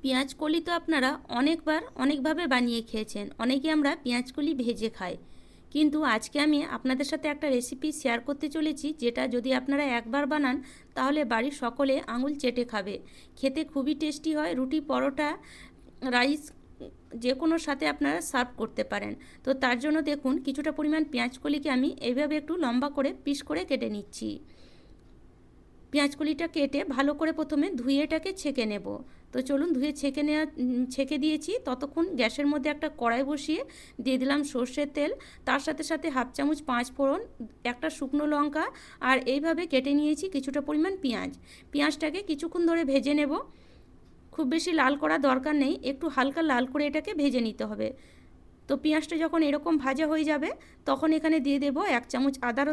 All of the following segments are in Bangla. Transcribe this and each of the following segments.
পেঁয়াজ কলি তো আপনারা অনেকবার অনেকভাবে বানিয়ে খেয়েছেন। অনেকে আমরা পেঁয়াজ কলি ভেজে খাই, কিন্তু আজকে আমি আপনাদের সাথে একটা রেসিপি শেয়ার করতে চলেছি, যেটা যদি আপনারা একবার বানান তাহলে বাড়ির সকলে আঙুল চেটে খাবে। খেতে খুবই টেস্টি হয়। রুটি, পরোটা, রাইস যে কোনোর সাথে আপনারা সার্ভ করতে পারেন। তো তার জন্য দেখুন, কিছুটা পরিমাণ পেঁয়াজ কলিকে আমি এইভাবে একটু লম্বা করে পিস করে কেটে নিচ্ছি। পেঁয়াজকলিটা কেটে ভালো করে প্রথমে ধুয়ে এটাকে ছেঁকে নেব। তো চলুন, ধুয়ে ছেঁকে দিয়েছি। ততক্ষণ গ্যাসের মধ্যে একটা কড়াই বসিয়ে দিয়ে দিলাম সর্ষের তেল। তার সাথে সাথে হাফ চামচ 5 ফোড়ন, একটা শুকনো লঙ্কা, আর এইভাবে কেটে নিয়েছি কিছুটা পরিমাণ পেঁয়াজটাকে কিছুক্ষণ ধরে ভেজে নেব। খুব বেশি লাল করা দরকার নেই, একটু হালকা লাল করে এটাকে ভেজে নিতে হবে। তো পেঁয়াজটা যখন এরকম ভাজা হয়ে যাবে, তখন এখানে দিয়ে দেব 1 চামচ আদা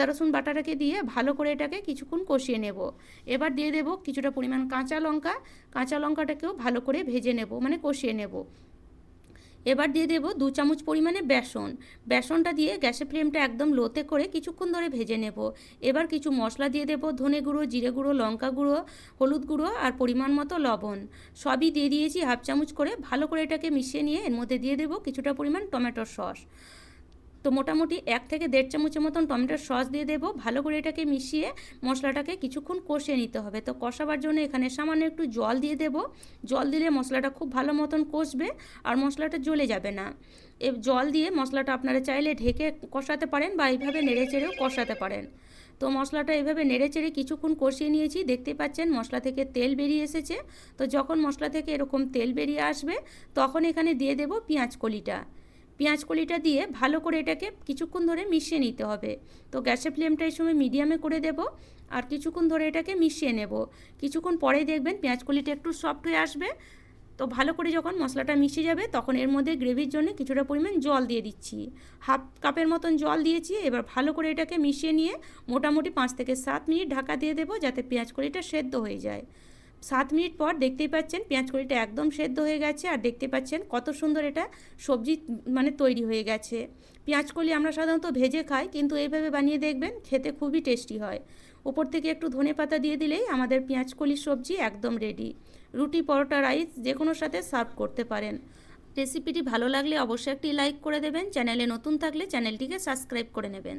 রসুন বাটাটাকে দিয়ে ভালো করে এটাকে কিছুক্ষণ কষিয়ে নেব। এবার দিয়ে দেব কিছুটা পরিমাণ কাঁচা লঙ্কাটাকেও ভালো করে ভেজে নেব, মানে কষিয়ে নেব। এবার দিয়ে দেব 2 চামচ পরিমাণে বেসনটা দিয়ে গ্যাসের ফ্লেমটা একদম লোতে করে কিছুক্ষণ ধরে ভেজে নেব। এবার কিছু মশলা দিয়ে দেব, ধনে গুঁড়ো, জিরে গুঁড়ো, লঙ্কা গুঁড়ো, হলুদ গুঁড়ো আর পরিমাণ মতো লবণ। সবই দিয়ে দিয়েছি হাফ চামচ করে। ভালো করে এটাকে মিশিয়ে নিয়ে এর মধ্যে দিয়ে দেব কিছুটা পরিমাণ টমেটোর সস। তো মোটামুটি 1 থেকে 1.5 চামচের মতন টমেটোর সস দিয়ে দেবো। ভালো করে এটাকে মিশিয়ে মশলাটাকে কিছুক্ষণ কষিয়ে নিতে হবে। তো কষাবার জন্য এখানে সামান্য একটু জল দিয়ে দেব। জল দিলে মশলাটা খুব ভালো মতন কষবে আর মশলাটা জ্বলে যাবে না। জল দিয়ে মশলাটা আপনারা চাইলে ঢেকে কষাতে পারেন বা এইভাবে নেড়ে চেড়েও কষাতে পারেন। তো মশলাটা এইভাবে নেড়ে চেড়ে কিছুক্ষণ কষিয়ে নিয়েছি। দেখতে পাচ্ছেন মশলা থেকে তেল বেরিয়ে এসেছে। তো যখন মশলা থেকে এরকম তেল বেরিয়ে আসবে, তখন এখানে দিয়ে দেব পেঁয়াজ কলিটা দিয়ে ভালো করে এটাকে কিছুক্ষণ ধরে মিশিয়ে নিতে হবে। তো গ্যাসের ফ্লেমটা এই সময় মিডিয়ামে করে দেব আর কিছুক্ষণ ধরে এটাকে মিশিয়ে নেব। কিছুক্ষণ পরেই দেখবেন পেঁয়াজ কলিটা একটু সফট হয়ে আসবে। তো ভালো করে যখন মশলাটা মিশে যাবে, তখন এর মধ্যে গ্রেভির জন্য কিছুটা পরিমাণ জল দিয়ে দিচ্ছি। হাফ কাপের মতন জল দিয়েছি। এবার ভালো করে এটাকে মিশিয়ে নিয়ে মোটামুটি 5 থেকে 7 মিনিট ঢাকা দিয়ে দেবো, যাতে পেঁয়াজ কলিটা সেদ্ধ হয়ে যায়। 7 মিনিট পর দেখতেই পাচ্ছেন পেঁয়াজ কলিটা একদম সেদ্ধ হয়ে গেছে, আর দেখতে পাচ্ছেন কত সুন্দর এটা সবজি মানে তৈরি হয়ে গেছে। পেঁয়াজ কলি আমরা সাধারণত ভেজে খাই, কিন্তু এইভাবে বানিয়ে দেখবেন, খেতে খুবই টেস্টি হয়। উপর থেকে একটু ধনেপাতা দিয়ে দিলেই আমাদের পেঁয়াজ কলির সবজি একদম রেডি। রুটি, পরোটা, রাইস যে কোনোর সাথে সার্ভ করতে পারেন। রেসিপিটি ভালো লাগলে অবশ্যই একটি লাইক করে দেবেন। চ্যানেলে নতুন থাকলে চ্যানেলটিকে সাবস্ক্রাইব করে নেবেন।